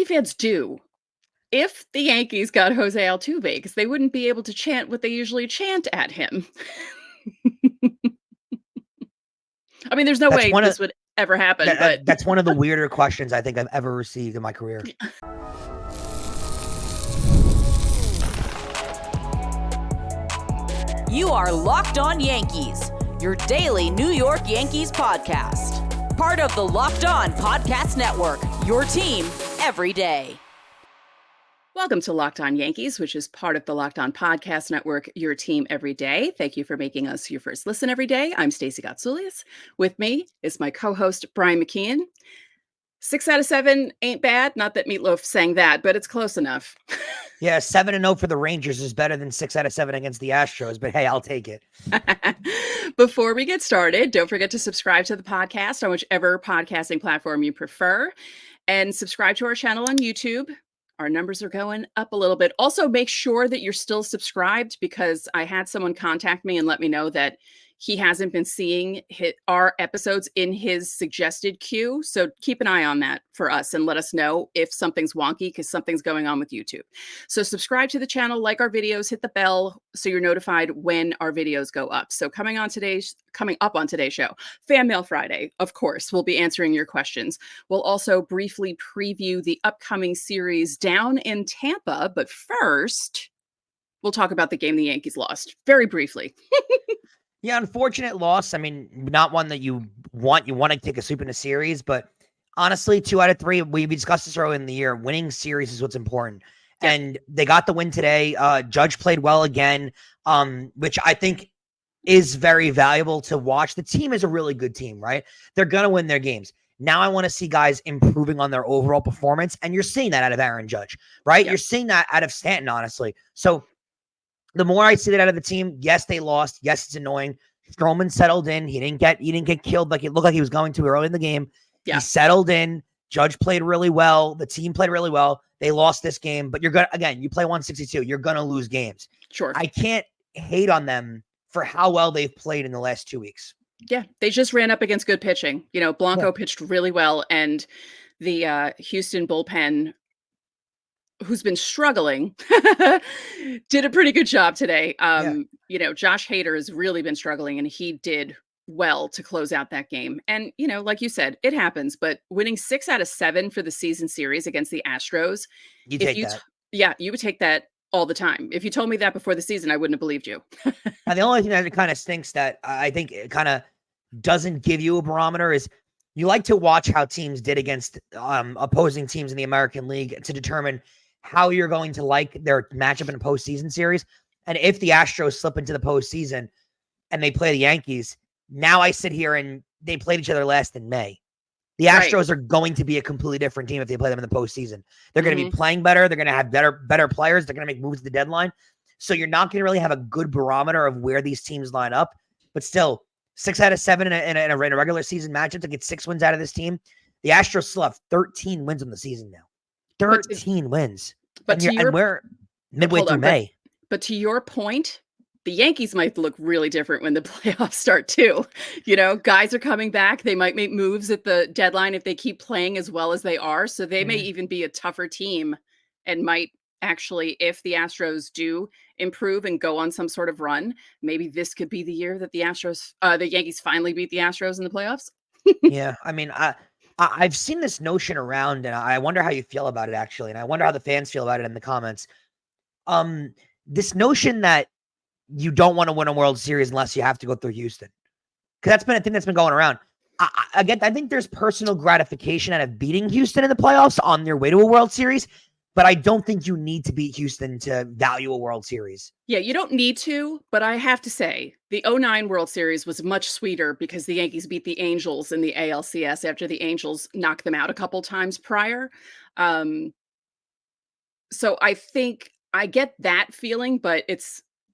Yankee fans do. If the Yankees got Jose Altuve, because they wouldn't be able to chant what they usually chant at him. I mean, there's no That's way one of this would ever happen, but that's one of the weirder questions I think I've ever received in my career. You are Locked On Yankees, your daily New York Yankees podcast. Part of the Locked On Podcast Network, your team every day. Welcome to Locked On Yankees, which is part of the Locked On Podcast Network, your team every day. Thank you for making us your first listen every day. I'm Stacey Gotsoulias. With me is my co-host, Brian McKeon. 6 out of 7 ain't bad. Not that Meatloaf sang that, but it's close enough. Yeah, 7-0 for the Rangers is better than 6 out of 7 against the Astros, but hey, I'll take it. Before we get started, don't forget to subscribe to the podcast on whichever podcasting platform you prefer, and subscribe to our channel on YouTube. Our numbers are going up a little bit. Also, make sure that you're still subscribed, because I had someone contact me and let me know that he hasn't been seeing our episodes in his suggested queue. So keep an eye on that for us and let us know if something's wonky, because something's going on with YouTube. So subscribe to the channel, like our videos, hit the bell so you're notified when our videos go up. So coming up on today's show, Fanmail Friday, of course, we'll be answering your questions. We'll also briefly preview the upcoming series down in Tampa. But first, we'll talk about the game the Yankees lost very briefly. Yeah, unfortunate loss. I mean, not one that you want. You want to take a sweep in a series, but honestly, 2 out of 3, we discussed this early in the year. Winning series is what's important. Yeah. And they got the win today. Judge played well again, which I think is very valuable to watch. The team is a really good team, right? They're going to win their games. Now I want to see guys improving on their overall performance, and you're seeing that out of Aaron Judge, right? Yeah. You're seeing that out of Stanton, honestly. So the more I see that out of the team, yes, they lost. Yes, it's annoying. Stroman settled in. He didn't get killed like it looked like he was going to early in the game. Yeah. He settled in. Judge played really well. The team played really well. They lost this game, but you're you play 162. You're going to lose games. Sure. I can't hate on them for how well they've played in the last 2 weeks. Yeah, they just ran up against good pitching. You know, Blanco pitched really well, and the Houston bullpen, who's been struggling, did a pretty good job today. You know, Josh Hader has really been struggling, and he did well to close out that game. And, you know, like you said, it happens, but winning 6 out of 7 for the season series against the Astros, you take that. Yeah, you would take that all the time. If you told me that before the season, I wouldn't have believed you. And the only thing that kind of stinks that I think it kind of doesn't give you a barometer is you like to watch how teams did against opposing teams in the American League to determine how you're going to like their matchup in a postseason series. And if the Astros slip into the postseason and they play the Yankees, now I sit here and they played each other last in May. The Astros are going to be a completely different team if they play them in the postseason. They're going to be playing better. They're going to have better players. They're going to make moves at the deadline. So you're not going to really have a good barometer of where these teams line up. But still, 6 out of 7 in a regular season matchup to get 6 wins out of this team. The Astros still have 13 wins on the season now. 13 wins. But and we're midway through May. But to your point, the Yankees might look really different when the playoffs start too. You know, guys are coming back. They might make moves at the deadline if they keep playing as well as they are. So they may even be a tougher team, and might actually, if the Astros do improve and go on some sort of run, maybe this could be the year that the Yankees finally beat the Astros in the playoffs. Yeah, I mean, I've seen this notion around, and I wonder how you feel about it, actually. And I wonder how the fans feel about it in the comments. This notion that you don't want to win a World Series unless you have to go through Houston. Because that's been a thing that's been going around. I think there's personal gratification out of beating Houston in the playoffs on their way to a World Series, but I don't think you need to beat Houston to value a World Series. Yeah, you don't need to, but I have to say, the 2009 World Series was much sweeter because the Yankees beat the Angels in the ALCS after the Angels knocked them out a couple times prior. So I think I get that feeling, but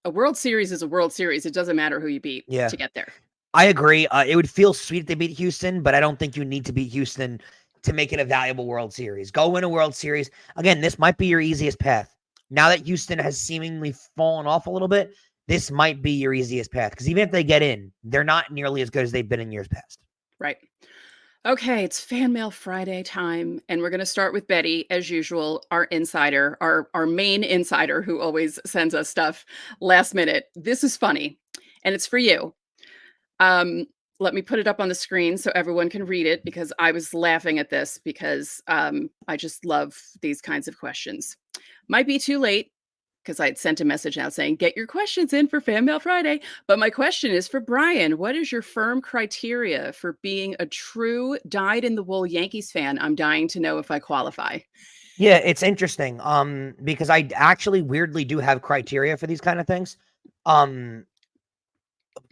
a World Series is a World Series. It doesn't matter who you beat to get there. I agree. It would feel sweet if they beat Houston, but I don't think you need to beat Houston to make it a valuable World Series. Go win a World Series. Again, this might be your easiest path. Now that Houston has seemingly fallen off a little bit, this might be your easiest path. Because even if they get in, they're not nearly as good as they've been in years past. Right. Okay, it's Fanmail Friday time, and we're going to start with Betty, as usual, our insider, our main insider who always sends us stuff last minute. This is funny, and it's for you. Um, Let me put it up on the screen so everyone can read it because I was laughing at this because I just love these kinds of questions. Might be too late because I had sent a message out saying, get your questions in for Fan Mail Friday. But my question is for Brian. What is your firm criteria for being a true dyed-in-the-wool Yankees fan? I'm dying to know if I qualify. Yeah, it's interesting. Because I actually weirdly do have criteria for these kind of things.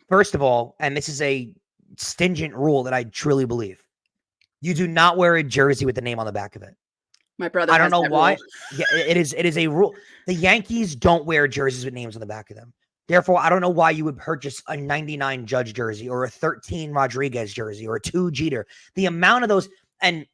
First of all, and this is a stringent rule that I truly believe, you do not wear a jersey with the name on the back of it. My brother I don't has know that why. rule. Yeah, it is a rule. The Yankees don't wear jerseys with names on the back of them. Therefore, I don't know why you would purchase a 99 Judge jersey or a 13 Rodriguez jersey or a 2 Jeter. The amount of those, and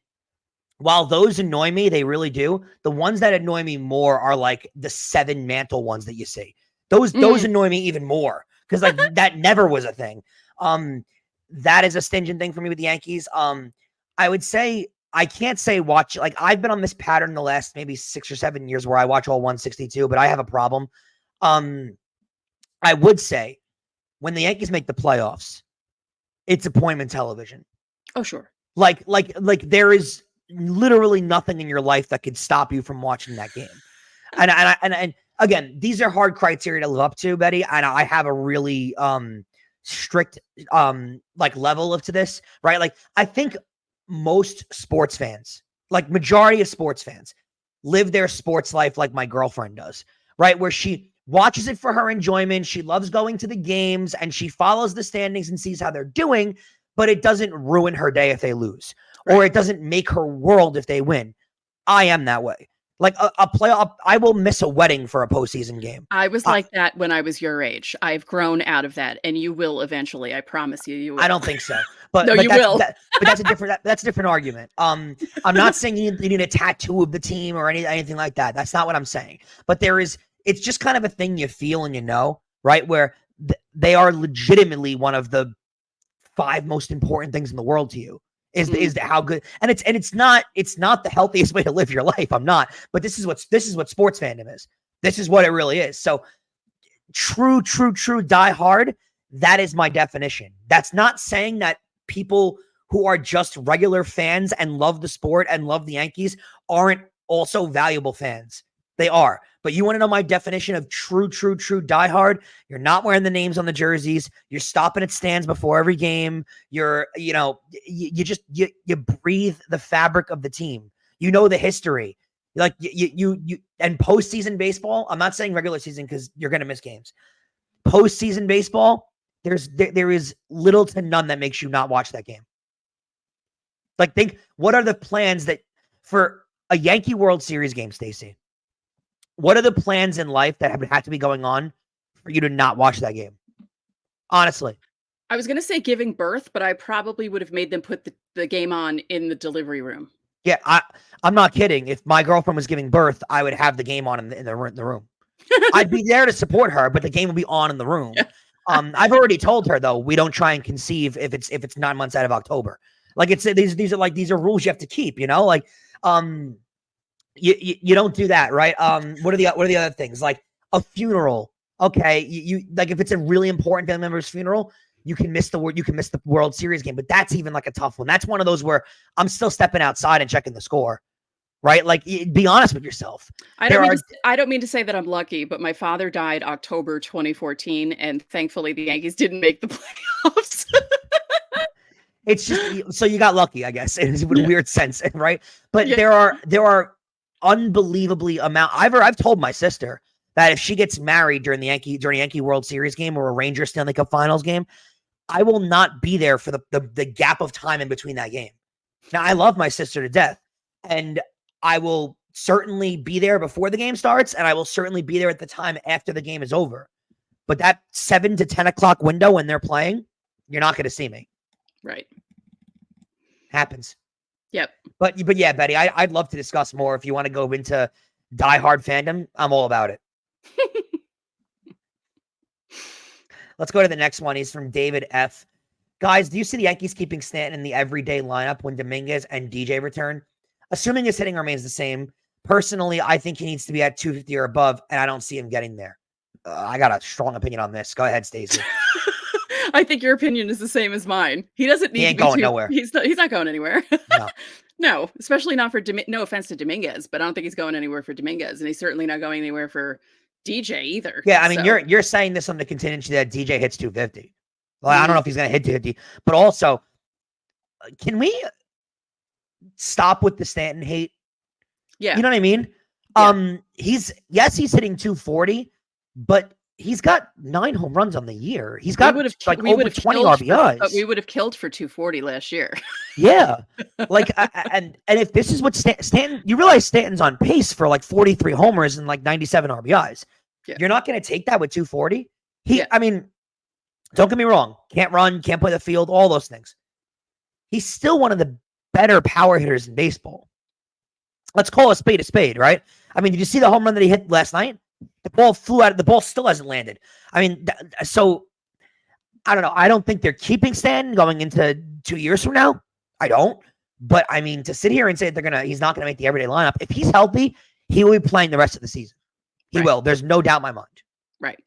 while those annoy me, they really do. The ones that annoy me more are like the 7 Mantle ones that you see. Those annoy me even more because like that never was a thing. That is a stingent thing for me with the Yankees. I would say I can't say watch, like I've been on this pattern the last maybe 6 or 7 years where I watch all 162, but I have a problem. I would say when the Yankees make the playoffs, it's appointment television. Oh, sure. Like there is literally nothing in your life that could stop you from watching that game. And again, these are hard criteria to live up to, Betty. And I have a really strict like level to this, right? Like I think most sports fans, like majority of sports fans, live their sports life like my girlfriend does, right? Where she watches it for her enjoyment. She loves going to the games and she follows the standings and sees how they're doing, but it doesn't ruin her day if they lose, or it doesn't make her world if they win. I am that way. Like a playoff, I will miss a wedding for a postseason game. I was like that when I was your age. I've grown out of that, and you will eventually. I promise you, you will. I don't think so, but no, but you that's, will. But that's a different argument. I'm not saying you need a tattoo of the team or anything like that. That's not what I'm saying. But it's just kind of a thing you feel and you know, right? Where they are legitimately one of the 5 most important things in the world to you. Is how good, and it's not the healthiest way to live your life. I'm not, but this is what sports fandom is. This is what it really is. So true die hard. That is my definition. That's not saying that people who are just regular fans and love the sport and love the Yankees aren't also valuable fans. They are. But you want to know my definition of true diehard? You're not wearing the names on the jerseys. You're stopping at stands before every game. You breathe the fabric of the team. You know the history. Like you and postseason baseball. I'm not saying regular season because you're going to miss games. Postseason baseball, there is little to none that makes you not watch that game. Like think, what are the plans that for a Yankee World Series game, Stacey? What are the plans in life that have had to be going on for you to not watch that game? Honestly. I was going to say giving birth, but I probably would have made them put the game on in the delivery room. Yeah, I'm not kidding. If my girlfriend was giving birth, I would have the game on in the room. I'd be there to support her, but the game would be on in the room. Yeah. I've already told her though, we don't try and conceive if it's 9 months out of October. Like these are rules you have to keep, you know? Like you don't do that, right? What are the other things? Like a funeral. Okay, you like if it's a really important family member's funeral, you can miss the World Series game, but that's even like a tough one. That's one of those where I'm still stepping outside and checking the score, right? Like be honest with yourself. I don't mean to say that I'm lucky, but my father died October 2014, and thankfully the Yankees didn't make the playoffs. It's just so you got lucky, I guess, in a weird sense, right? But there are unbelievably I've told my sister that if she gets married during a Yankee World Series game or a Rangers Stanley Cup Finals game, I will not be there for the gap of time in between that game. Now, I love my sister to death, and I will certainly be there before the game starts, and I will certainly be there at the time after the game is over. But that 7 to 10 o'clock window when they're playing, you're not going to see me. Right. Happens. Yep. But yeah, Betty, I'd love to discuss more. If you want to go into diehard fandom, I'm all about it. Let's go to the next one. He's from David F. Guys, do you see the Yankees keeping Stanton in the everyday lineup when Dominguez and DJ return? Assuming his hitting remains the same, personally, I think he needs to be at 250 or above, and I don't see him getting there. I got a strong opinion on this. Go ahead, Stacey. I think your opinion is the same as mine. He doesn't need He ain't to be going nowhere. He's not going anywhere. No. No, especially not for no offense to Dominguez, but I don't think he's going anywhere for Dominguez, and he's certainly not going anywhere for DJ either. Yeah, I mean, so. you're saying this on the contingency that DJ hits 250. Well, I don't know if he's going to hit 250, but also, can we stop with the Stanton hate? Yeah. You know what I mean? Yeah. He's hitting 240, but he's got 9 home runs on the year. He's got over 20 RBIs. But we would have killed for 240 last year. Yeah. Like, and if this is what Stanton, you realize Stanton's on pace for like 43 homers and like 97 RBIs. Yeah. You're not going to take that with 240. I mean, don't get me wrong. Can't run, can't play the field, all those things. He's still one of the better power hitters in baseball. Let's call a spade, right? I mean, did you see the home run that he hit last night? The ball flew out. The ball still hasn't landed. I mean, so I don't know. I don't think they're keeping Stanton going into 2 years from now. I don't. But I mean, to sit here and say he's not going to make the everyday lineup. If he's healthy, he will be playing the rest of the season. He will. There's no doubt in my mind. Right.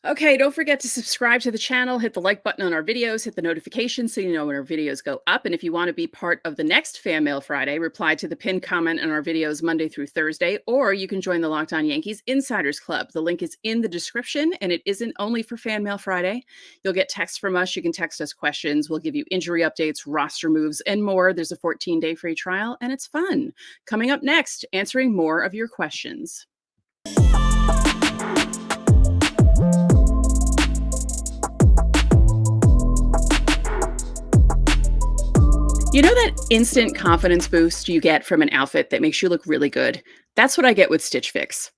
Okay, don't forget to subscribe to the channel, hit the like button on our videos, hit the notifications so you know when our videos go up. And if you want to be part of the next Fanmail Friday, reply to the pinned comment on our videos Monday through Thursday, or you can join the Locked On Yankees Insiders Club. The link is in the description, and it isn't only for Fanmail Friday. You'll get texts from us. You can text us questions. We'll give you injury updates, roster moves, and more. There's a 14-day free trial, and it's fun. Coming up next, answering more of your questions. You know that instant confidence boost you get from an outfit that makes you look really good? That's what I get with Stitch Fix.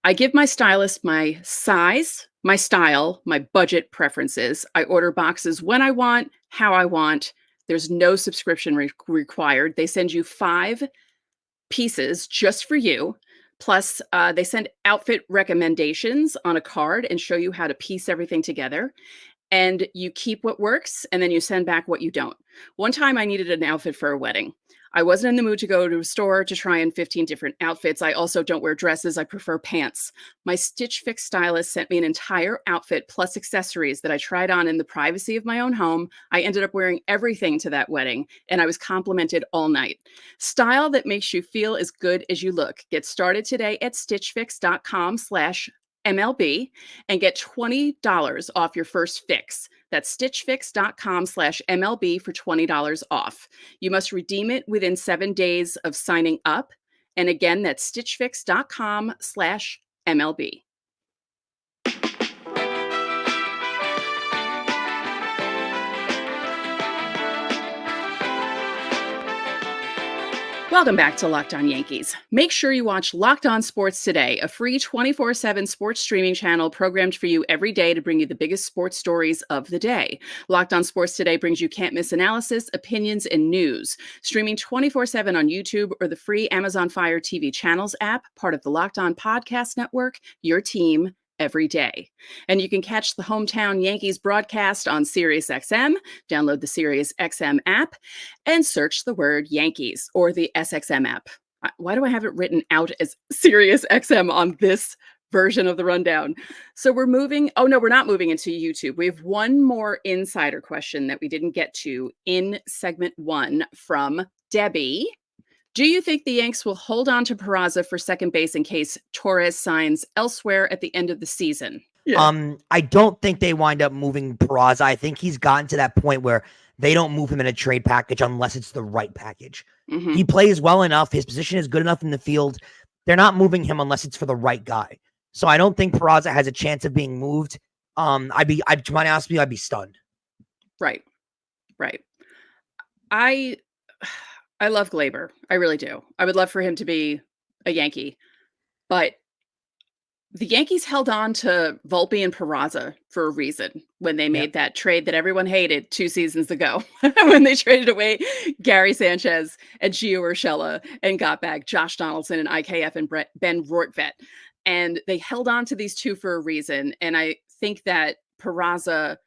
I give my stylist my size, my style, my budget preferences. I order boxes when I want, how I want. There's no subscription required. They send you 5 pieces just for you. Plus, they send outfit recommendations on a card and show you how to piece everything together. And you keep what works, and then you send back what you don't. One time I needed an outfit for a wedding. I wasn't in the mood to go to a store to try on 15 different outfits. I also don't wear dresses. I prefer pants. My Stitch Fix stylist sent me an entire outfit plus accessories that I tried on in the privacy of my own home. I ended up wearing everything to that wedding, and I was complimented all night. Style that makes you feel as good as you look. Get started today at stitchfix.com/MLB and get $20 off your first fix. That's stitchfix.com/MLB for $20 off. You must redeem it within 7 days of signing up. And again, that's stitchfix.com/MLB. Welcome back to Locked On Yankees. Make sure you watch Locked On Sports Today, a free 24/7 sports streaming channel programmed for you every day to bring you the biggest sports stories of the day. Locked On Sports Today brings you can't-miss analysis, opinions, and news. Streaming 24/7 on YouTube or the free Amazon Fire TV channels app, part of the Locked On Podcast Network, your team every day. And you can catch the Hometown Yankees broadcast on SiriusXM. Download the SiriusXM app and search the word Yankees or the SXM app. Why do I have it written out as SiriusXM on this version of the rundown? So we're moving. Oh, no, we're not moving into YouTube. We have one more insider question that we didn't get to in segment 1 from Debbie. Do you think the Yanks will hold on to Peraza for second base in case Torres signs elsewhere at the end of the season? Yeah. I don't think they wind up moving Peraza. I think he's gotten to that point where they don't move him in a trade package unless it's the right package. Mm-hmm. He plays well enough. His position is good enough in the field. They're not moving him unless it's for the right guy. So I don't think Peraza has a chance of being moved. To be honest with you, I'd be stunned. Right. I love Gleyber. I really do. I would love for him to be a Yankee. But the Yankees held on to Volpe and Peraza for a reason when they made that trade that everyone hated 2 seasons ago, when they traded away Gary Sanchez and Gio Urshela and got back Josh Donaldson and IKF and Ben Rortvedt. And they held on to these two for a reason. And I think that Peraza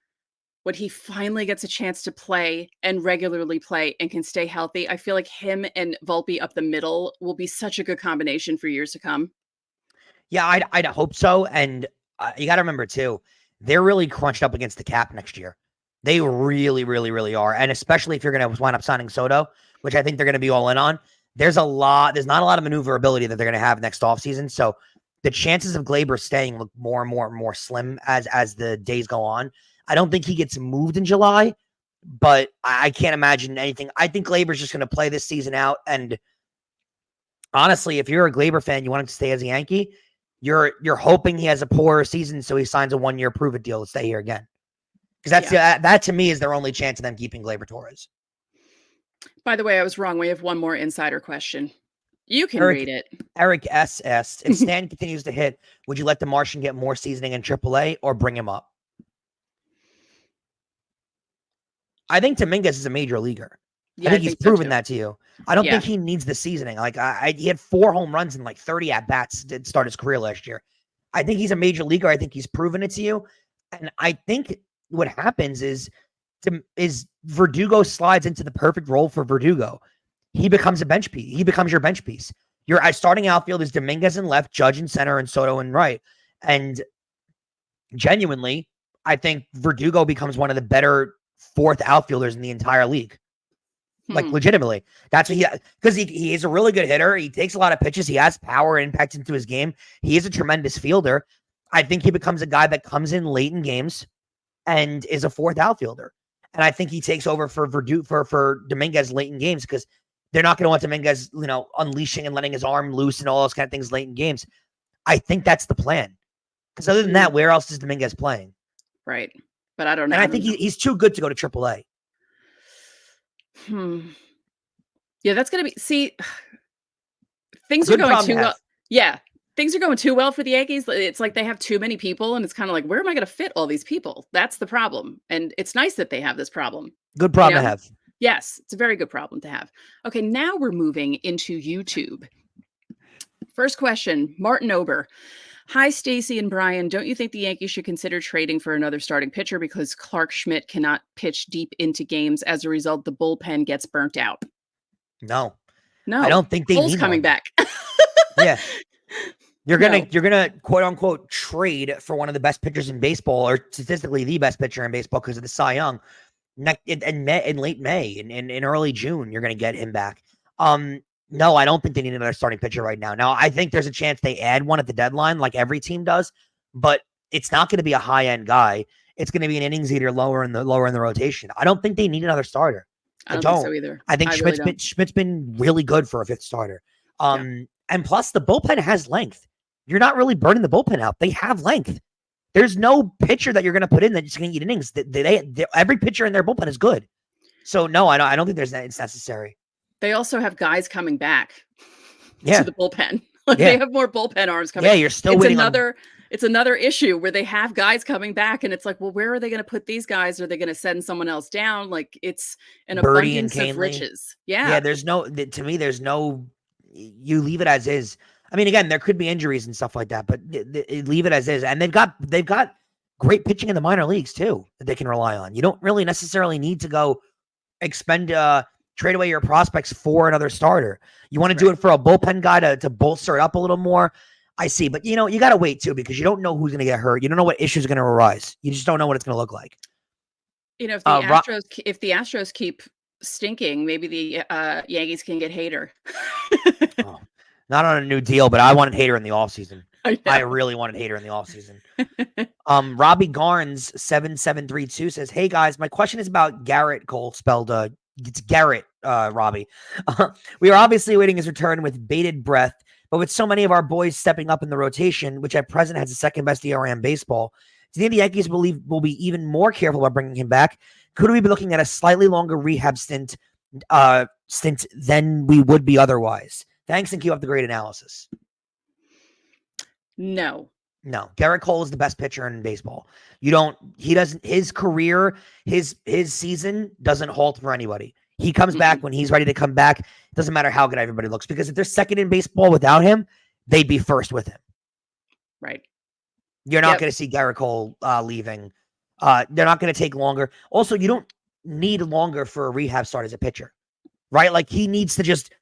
when he finally gets a chance to play and regularly play and can stay healthy, I feel like him and Volpe up the middle will be such a good combination for years to come. Yeah, I'd hope so. And you got to remember, too, they're really crunched up against the cap next year. They really, really, really are. And especially if you're going to wind up signing Soto, which I think they're going to be all in on, there's not a lot of maneuverability that they're going to have next offseason. So the chances of Gleyber staying look more and more and more slim as the days go on. I don't think he gets moved in July, but I can't imagine anything. I think Gleyber's just going to play this season out. And honestly, if you're a Gleyber fan, you want him to stay as a Yankee, you're hoping he has a poorer season so he signs a 1-year prove-it deal to stay here again. Because that to me is their only chance of them keeping Gleyber Torres. By the way, I was wrong. We have one more insider question. You can read it. Eric S. asked, if Stan continues to hit, would you let the Martian get more seasoning in AAA or bring him up? I think Dominguez is a major leaguer. Yeah, I think he's proven so that to you. I don't think he needs the seasoning. Like he had 4 home runs and like 30 at-bats to start his career last year. I think he's a major leaguer. I think he's proven it to you. And I think what happens is Verdugo slides into the perfect role for Verdugo. He becomes a bench piece. He becomes your bench piece. Your starting outfield is Dominguez in left, Judge in center, and Soto in right. And genuinely, I think Verdugo becomes one of the better 4th outfielders in the entire league. Like legitimately, that's what because he is a really good hitter. He takes a lot of pitches. He has power and impact into his game. He is a tremendous fielder. I think he becomes a guy that comes in late in games and is a 4th outfielder. And I think he takes over for Dominguez late in games because they're not going to want Dominguez, unleashing and letting his arm loose and all those kind of things late in games. I think that's the plan. Because other than that, where else is Dominguez playing? Right. But I don't know. And I think he's too good to go to AAA. Yeah, that's going to be, things are going too well. Yeah. Things are going too well for the Yankees. It's like they have too many people and it's kind of like, where am I going to fit all these people? That's the problem. And it's nice that they have this problem. Good problem to have. Yes, it's a very good problem to have. Okay, now we're moving into YouTube. First question, Martin Ober. Hi, Stacey and Brian. Don't you think the Yankees should consider trading for another starting pitcher because Clark Schmidt cannot pitch deep into games? As a result, the bullpen gets burnt out. No, I don't think they Cole's need coming back. Yeah, you're gonna quote unquote trade for one of the best pitchers in baseball, or statistically the best pitcher in baseball because of the Cy Young. In late May and in early June, you're gonna get him back. No, I don't think they need another starting pitcher right now. Now, I think there's a chance they add one at the deadline, like every team does, but it's not going to be a high-end guy. It's going to be an innings eater lower in the rotation. I don't think they need another starter. I don't think so either. I think Schmidt's been really good for a 5th starter. And plus, the bullpen has length. You're not really burning the bullpen out. They have length. There's no pitcher that you're going to put in that's going to eat innings. Every pitcher in their bullpen is good. So no, I don't think it's necessary. They also have guys coming back to the bullpen. They have more bullpen arms coming. Yeah, you're still waiting. It's another issue where they have guys coming back, and it's like, well, where are they going to put these guys? Are they going to send someone else down? Like, it's an abundance of riches. Yeah. To me, there's no, you leave it as is. I mean, again, there could be injuries and stuff like that, but leave it as is. And they've got great pitching in the minor leagues too that they can rely on. You don't really necessarily need to go trade away your prospects for another starter. You want to do it for a bullpen guy to bolster it up a little more. I see, but you got to wait too, because you don't know who's going to get hurt. You don't know what issues are going to arise. You just don't know what it's going to look like. If the Astros keep stinking, maybe the Yankees can get Hader. Not on a new deal, but I wanted Hader in the offseason. I really wanted Hader in the offseason. Robbie Garns 7732 says, "Hey guys, my question is about Gerrit Cole, spelled it's Gerrit, Robbie. We are obviously awaiting his return with bated breath, but with so many of our boys stepping up in the rotation, which at present has the 2nd best ERA in baseball, do you think the Yankees will be even more careful about bringing him back? Could we be looking at a slightly longer rehab stint than we would be otherwise? Thanks, and keep up the great analysis." No. Gerrit Cole is the best pitcher in baseball. His career, his season doesn't halt for anybody. He comes back when he's ready to come back. It doesn't matter how good everybody looks, because if they're 2nd in baseball without him, they'd be 1st with him. Right. You're not going to see Gerrit Cole leaving They're not going to take longer. Also, you don't need longer for a rehab start as a pitcher, right? Like he needs to just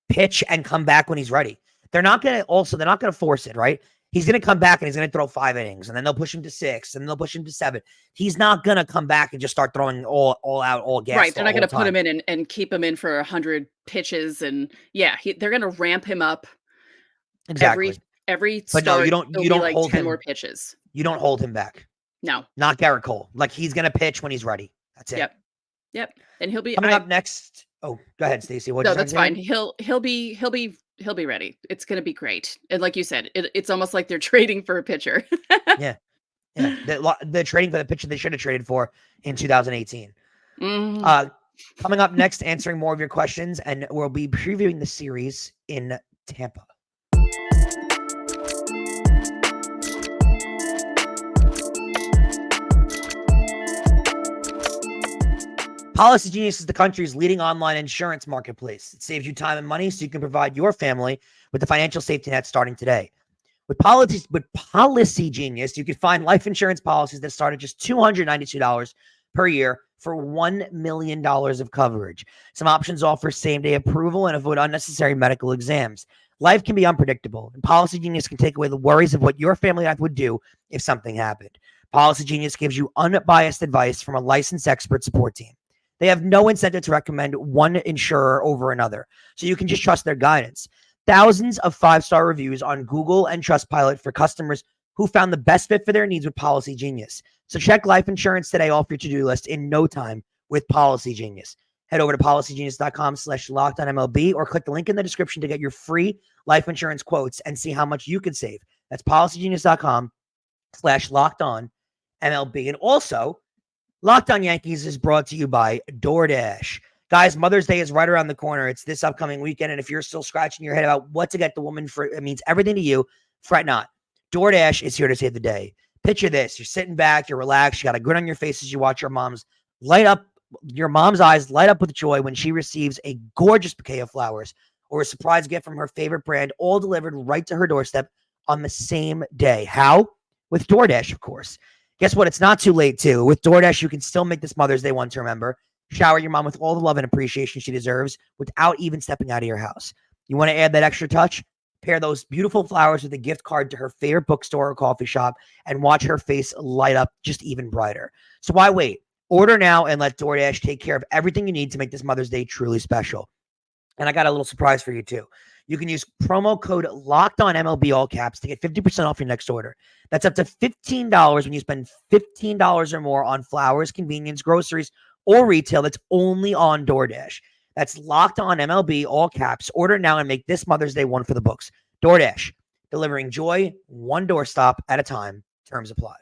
pitch and come back when he's ready. They're not going to force it, right? He's going to come back and he's going to throw 5 innings, and then they'll push him to 6, and then they'll push him to 7. He's not going to come back and just start throwing all out, all gas. Right. They're not going to put him in and keep him in for 100 pitches. And they're going to ramp him up. Exactly. Every but start, no, you don't like hold 10 him more pitches. You don't hold him back. No. Not Gerrit Cole. Like he's going to pitch when he's ready. That's it. Yep. And he'll be coming up next. Oh, go ahead, Stacey. No, that's fine. He'll be ready. It's going to be great. And like you said, it's almost like they're trading for a pitcher. Yeah. They're trading for the pitcher they should have traded for in 2018. Coming up next, answering more of your questions, and we'll be previewing the series in Tampa. Policygenius is the country's leading online insurance marketplace. It saves you time and money so you can provide your family with the financial safety net starting today. With Policygenius, you can find life insurance policies that start at just $292 per year for $1 million of coverage. Some options offer same-day approval and avoid unnecessary medical exams. Life can be unpredictable, and Policygenius can take away the worries of what your family life would do if something happened. Policygenius gives you unbiased advice from a licensed expert support team. They have no incentive to recommend one insurer over another, so you can just trust their guidance. Thousands of 5-star reviews on Google and Trustpilot for customers who found the best fit for their needs with Policygenius. So check life insurance today off your to-do list in no time with Policygenius. Head over to policygenius.com/lockedonmlb or click the link in the description to get your free life insurance quotes and see how much you could save. That's policygenius.com/lockedonmlb. And also, Locked On Yankees is brought to you by DoorDash. Guys, Mother's Day is right around the corner. It's this upcoming weekend, and if you're still scratching your head about what to get the woman for, it means everything to you, fret not. DoorDash is here to save the day. Picture this. You're sitting back, you're relaxed, you got a grin on your face as you watch your mom's eyes light up with joy when she receives a gorgeous bouquet of flowers or a surprise gift from her favorite brand, all delivered right to her doorstep on the same day. How? With DoorDash, of course. Guess what? It's not too late, too. With DoorDash, you can still make this Mother's Day one to remember. Shower your mom with all the love and appreciation she deserves without even stepping out of your house. You want to add that extra touch? Pair those beautiful flowers with a gift card to her favorite bookstore or coffee shop and watch her face light up just even brighter. So why wait? Order now and let DoorDash take care of everything you need to make this Mother's Day truly special. And I got a little surprise for you, too. You can use promo code LOCKEDONMLB, all caps, to get 50% off your next order. That's up to $15 when you spend $15 or more on flowers, convenience, groceries, or retail that's only on DoorDash. That's Locked On MLB, all caps. Order now and make this Mother's Day one for the books. DoorDash, delivering joy one doorstop at a time. Terms apply.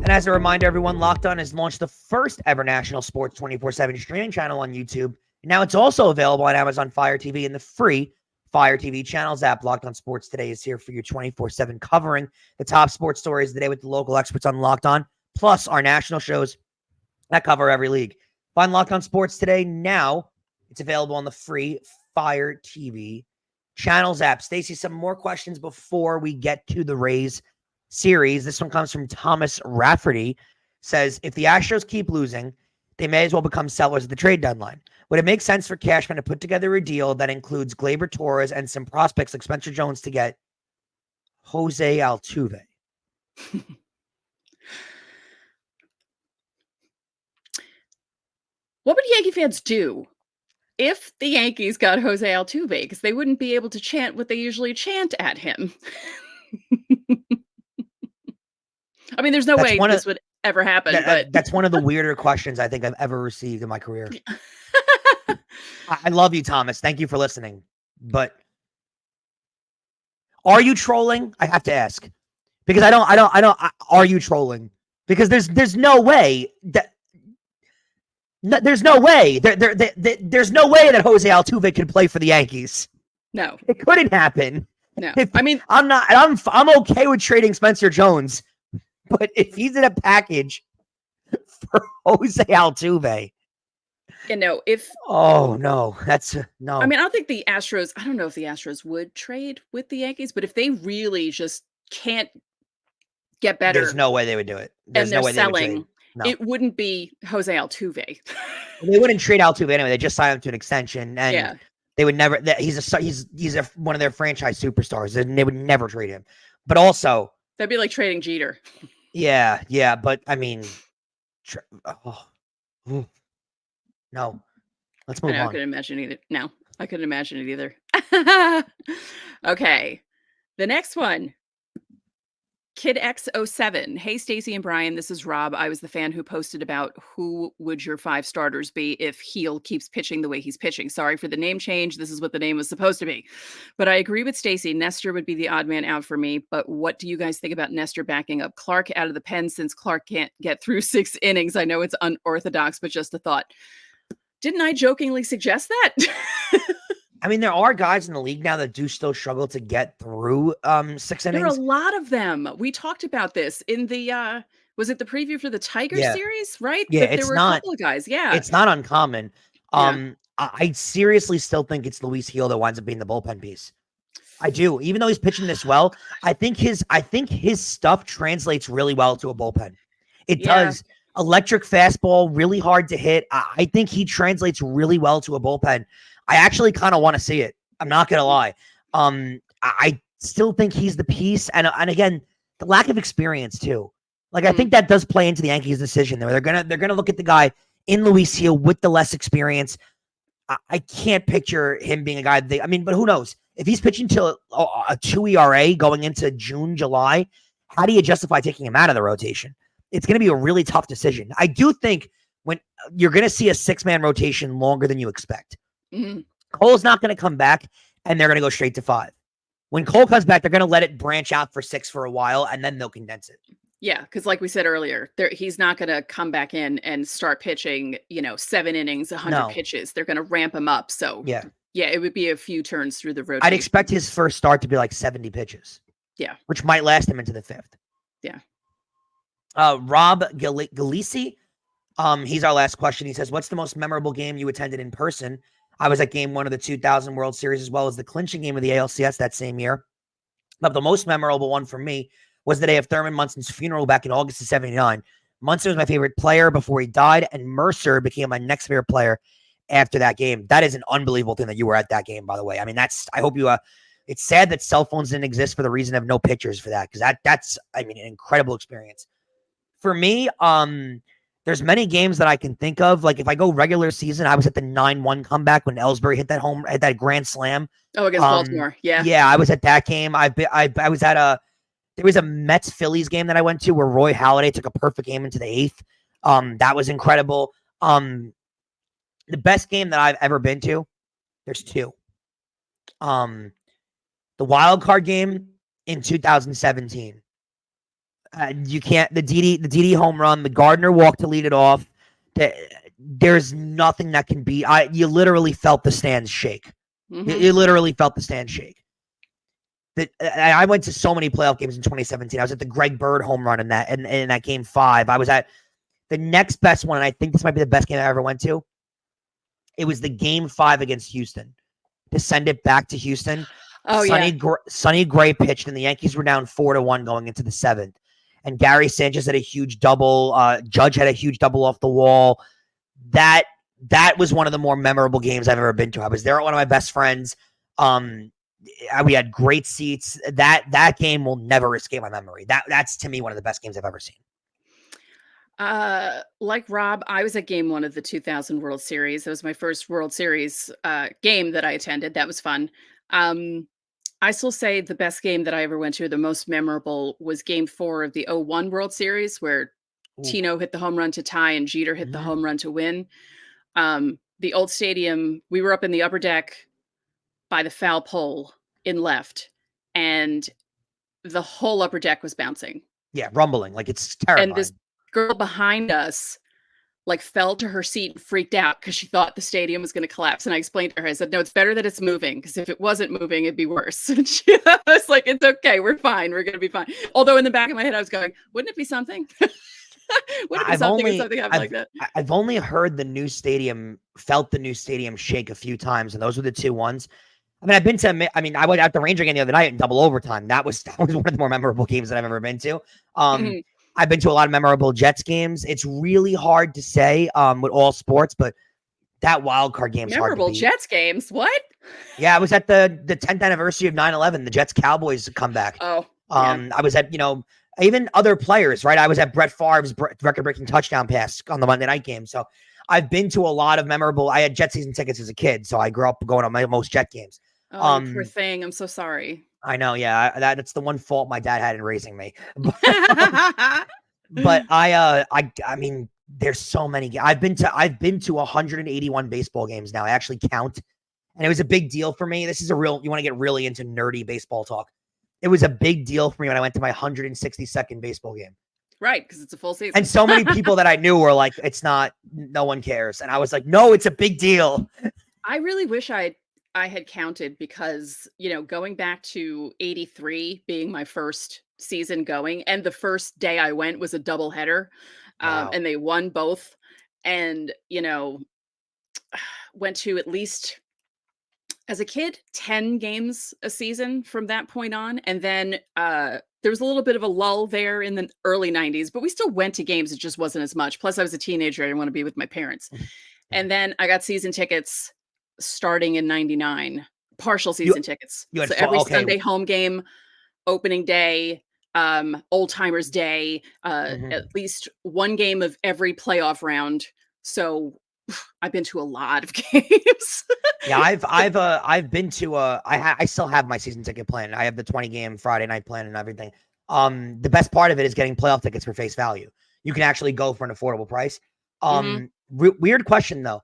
And as a reminder, everyone, Locked On has launched the first ever national sports 24/7 streaming channel on YouTube. And now it's also available on Amazon Fire TV and the free Fire TV channels app. Locked On Sports Today is here for you 24/7, covering the top sports stories of the day with the local experts on Locked On, plus our national shows that cover every league. Find Locked On Sports Today now. It's available on the free Fire TV channels app. Stacey, some more questions before we get to the Rays series. This one comes from Thomas Rafferty. Says, if the Astros keep losing, they may as well become sellers at the trade deadline. Would it make sense for Cashman to put together a deal that includes Gleyber, Torres, and some prospects like Spencer Jones to get Jose Altuve? What would Yankee fans do if the Yankees got Jose Altuve? Because they wouldn't be able to chant what they usually chant at him. I mean, there's no way this would ever happen. But that's one of the weirder questions I think I've ever received in my career. I love you, Thomas. Thank you for listening. But are you trolling? I have to ask, because are you trolling? Because there's no way that there's no way that Jose Altuve could play for the Yankees. No, it couldn't happen. No, I'm okay with trading Spencer Jones, but if he's in a package for Jose Altuve, if Oh no, that's no. I mean, I don't think the Astros. I don't know if the Astros would trade with the Yankees, but if they really just can't get There's better no way they would do it. There's and they're no way they would trade. selling, No, it wouldn't be Jose Altuve. they wouldn't trade Altuve anyway. They just signed him to an extension, and Yeah, they would never. He's one of their franchise superstars, and they would never trade him. But also, that'd be like trading Jeter. yeah. But I mean, ooh, no. Let's I move know, I on. couldn't imagine either. No, I couldn't imagine it either. Okay, the next one. Kid X07. Hey, Stacey and Brian, this is Rob. I was the fan who posted about who would your 5 starters be if Heel keeps pitching the way he's pitching. Sorry for the name change. This is what the name was supposed to be. But I agree with Stacey. Nestor would be the odd man out for me. But what do you guys think about Nestor backing up Clark out of the pen since Clark can't get through 6 innings? I know it's unorthodox, but just a thought. Didn't I jokingly suggest that? I mean, there are guys in the league now that do still struggle to get through 6 There are a innings. lot of them. We talked about this in the was it the preview for the Tiger Yeah. series, right? Yeah, That there it's were a not. couple of guys. Yeah. It's not uncommon. Yeah. I seriously still think it's Luis Heel that winds up being the bullpen piece. I do, even though he's pitching this well. I think his stuff translates really well to a bullpen. It does. Electric fastball, really hard to hit. I think he translates really well to a bullpen. I actually kind of want to see it. I'm not gonna lie. I still think he's the piece, and again, the lack of experience too. Like I think that does play into the Yankees' decision there. They're gonna look at the guy in Luis Heel with the less experience. I can't picture him being a guy. But who knows? If he's pitching to a 2 ERA going into June, July, how do you justify taking him out of the rotation? It's going to be a really tough decision. I do think when you're going to see a 6-man rotation longer than you expect. Mm-hmm. Cole's not going to come back, and they're going to go straight to 5. When Cole comes back, they're going to let it branch out for 6 for a while, and then they'll condense it. Yeah, because like we said earlier, he's not going to come back in and start pitching, 7 innings, 100 pitches. They're going to ramp him up. So yeah, it would be a few turns through the rotation. I'd expect his first start to be like 70 pitches. Yeah. Which might last him into the 5th. Yeah. Rob Galisi, he's our last question. He says, what's the most memorable game you attended in person? I was at game 1 of the 2000 World Series, as well as the clinching game of the ALCS that same year. But the most memorable one for me was the day of Thurman Munson's funeral back in August of 79. Munson was my favorite player before he died, and Mercer became my next favorite player after that game. That is an unbelievable thing that you were at that game, by the way. I mean, I hope you, it's sad that cell phones didn't exist for the reason of no pictures for that, because that's an incredible experience. For me, there's many games that I can think of. Like if I go regular season, I was at the 9-1 comeback when Ellsbury hit that grand slam. Oh, against Baltimore. Yeah. Yeah, I was at that game. I was at there was a Mets Phillies game that I went to where Roy Halladay took a perfect game into the 8th. That was incredible. The best game that I've ever been to, there's 2. The wild card game in 2017. You can't, the Didi home run, the Gardner walk to lead it off. There's nothing that can beat. You literally felt the stands shake. Mm-hmm. You literally felt the stands shake. I went to so many playoff games in 2017. I was at the Greg Bird home run in that game 5. I was at the next best one, and I think this might be the best game I ever went to. It was the game 5 against Houston to send it back to Houston. Oh, Sonny Gray pitched, and the Yankees were down 4-1 going into the 7th. And Gary Sanchez had a huge double. Judge had a huge double off the wall. That was one of the more memorable games I've ever been to. I was there with one of my best friends. We had great seats. That game will never escape my memory. That's to me one of the best games I've ever seen. Like Rob, I was at game 1 of the 2000 World Series. That was my first World Series game that I attended. That was fun. I still say the best game that I ever went to, the most memorable, was game 4 of the 01 World Series, where Tino hit the home run to tie and Jeter hit the home run to win. The old stadium, we were up in the upper deck by the foul pole in left, and the whole upper deck was bouncing. Yeah, rumbling. Like, it's terrifying. And this girl behind us fell to her seat and freaked out because she thought the stadium was going to collapse. And I explained to her, I said, no, it's better that it's moving, because if it wasn't moving, it'd be worse. And she was like, it's okay. We're fine. We're going to be fine. Although in the back of my head, I was going, wouldn't it be something? What if I've something only happened like that? I've only heard felt the new stadium shake a few times, and those were the two ones. I mean, I went out the Ranger game the other night in double overtime. That was one of the more memorable games that I've ever been to. Mhm. I've been to a lot of memorable Jets games. It's really hard to say with all sports, but that wild card game's hard to Memorable beat. Jets games. What? Yeah, I was at the 10th anniversary of 9/11, the Jets Cowboys comeback. Oh, yeah. I was at, even other players, right? I was at Brett Favre's record-breaking touchdown pass on the Monday night game. So I've been to a lot of memorable. I had Jet season tickets as a kid, so I grew up going to most Jet games. Oh, you poor thing. I'm so sorry. I know, yeah. That's the one fault my dad had in raising me. But I mean, there's so many. I've been to 181 baseball games now. I actually count, and it was a big deal for me. This is you want to get really into nerdy baseball talk. It was a big deal for me when I went to my 162nd baseball game. Right, because it's a full season. And so many people that I knew were like, "It's not. No one cares." And I was like, "No, it's a big deal." I really wish I had counted because, going back to 83 being my first season going, and the first day I went was a doubleheader, Wow. and they won both, and, went to at least, as a kid, 10 games a season from that point on. And then there was a little bit of a lull there in the early 90s, but we still went to games. It just wasn't as much. Plus, I was a teenager. I didn't want to be with my parents. And then I got season tickets starting in 99, partial season tickets. You had So every okay. Sunday home game, opening day, old timers day, at least one game of every playoff round. So I've been to a lot of games. Yeah, I've been to I still have my season ticket plan. I have the 20 game Friday night plan and everything. The best part of it is getting playoff tickets for face value. You can actually go for an affordable price. Weird question though.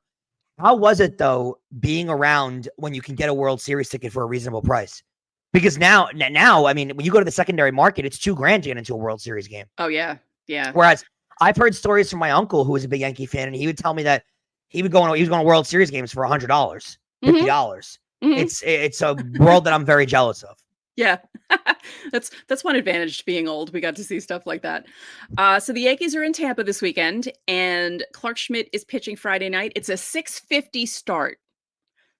How was it though being around when you can get a World Series ticket for a reasonable price? Because now, I mean, when you go to the secondary market, it's $2,000 to get into a World Series game. Oh yeah, yeah. Whereas I've heard stories from my uncle who was a big Yankee fan, and he would tell me that he was going to World Series games for $100, $50. It's a world that I'm very jealous of. Yeah, that's one advantage to being old. We got to see stuff like that. So the Yankees are in Tampa this weekend, and Clark Schmidt is pitching Friday night. It's a 6:50 start.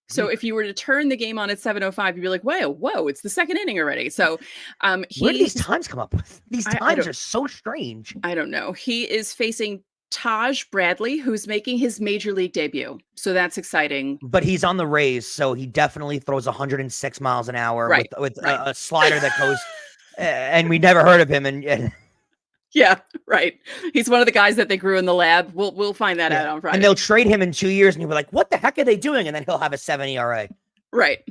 So if you were to turn the game on at 7:05, you'd be like, whoa, it's the second inning already. So where do these times come up with? These times are so strange. I don't know. He is facing Taj Bradley, who's making his major league debut. So that's exciting. But he's on the Rays, so he definitely throws 106 miles an hour with a slider that goes, and we never heard of him. And yeah, right. He's one of the guys that they grew in the lab. We'll find that out on Friday. And they'll trade him in 2 years, and you'll be like, what the heck are they doing? And then he'll have a 7 ERA. Right.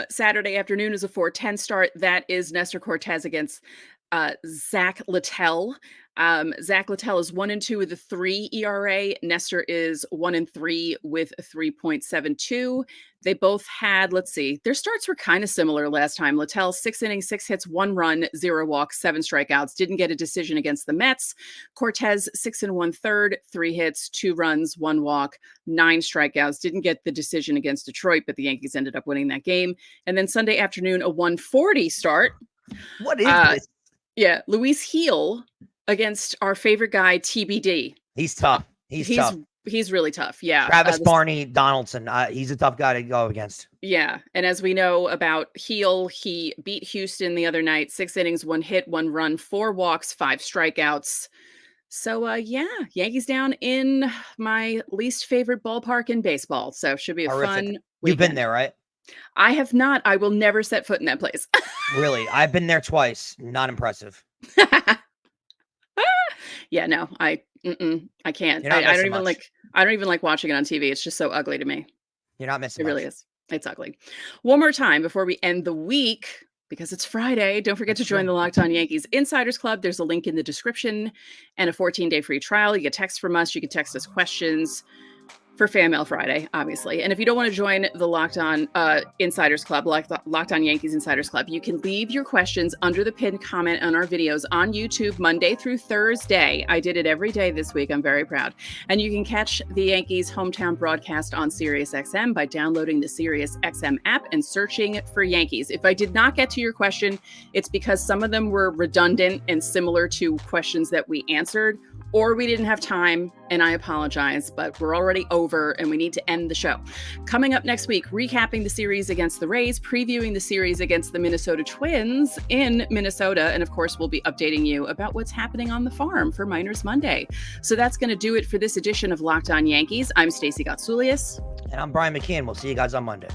Saturday afternoon is a 4:10 start. That is Nestor Cortez against Zach Littell. Zach Littell is 1-2 with a 3 ERA. Nestor is 1-3 with a 3.72. They both had, their starts were kind of similar last time. Littell, 6 innings, 6 hits, 1 run, 0 walks, 7 strikeouts. Didn't get a decision against the Mets. Cortez, 6 1/3, 3 hits, 2 runs, 1 walk, 9 strikeouts. Didn't get the decision against Detroit, but the Yankees ended up winning that game. And then Sunday afternoon, a 1:40 start. What is this? Yeah, Luis Heel against our favorite guy, TBD. He's tough. He's tough. He's really tough. Yeah. Travis Barney Donaldson. He's a tough guy to go against. Yeah. And as we know about Heel, he beat Houston the other night, 6 innings, 1 hit, 1 run, 4 walks, 5 strikeouts. So, Yankees down in my least favorite ballpark in baseball. So should be a fun weekend. You've been there, right? I have not. I will never set foot in that place. Really? I've been there twice. Not impressive. Yeah, no, I can't. I don't even like watching it on TV. It's just so ugly to me. You're not missing. It really is. It's ugly. One more time before we end the week, because it's Friday. Don't forget to join the Locked On Yankees Insiders Club. There's a link in the description and a 14-day free trial. You get text from us. You can text us questions. for Fanmail Friday, obviously. And if you don't want to join the Locked On Insiders Club, Locked On Yankees Insiders Club, you can leave your questions under the pinned comment on our videos on YouTube Monday through Thursday. I did it every day this week. I'm very proud. And you can catch the Yankees hometown broadcast on SiriusXM by downloading the SiriusXM app and searching for Yankees. If I did not get to your question, it's because some of them were redundant and similar to questions that we answered, or we didn't have time, and I apologize, but we're already over and we need to end the show. Coming up next week, recapping the series against the Rays, previewing the series against the Minnesota Twins in Minnesota, and of course, we'll be updating you about what's happening on the farm for Miners Monday. So that's going to do it for this edition of Locked On Yankees. I'm Stacey Gotsoulias. And I'm Brian McKeon. We'll see you guys on Monday.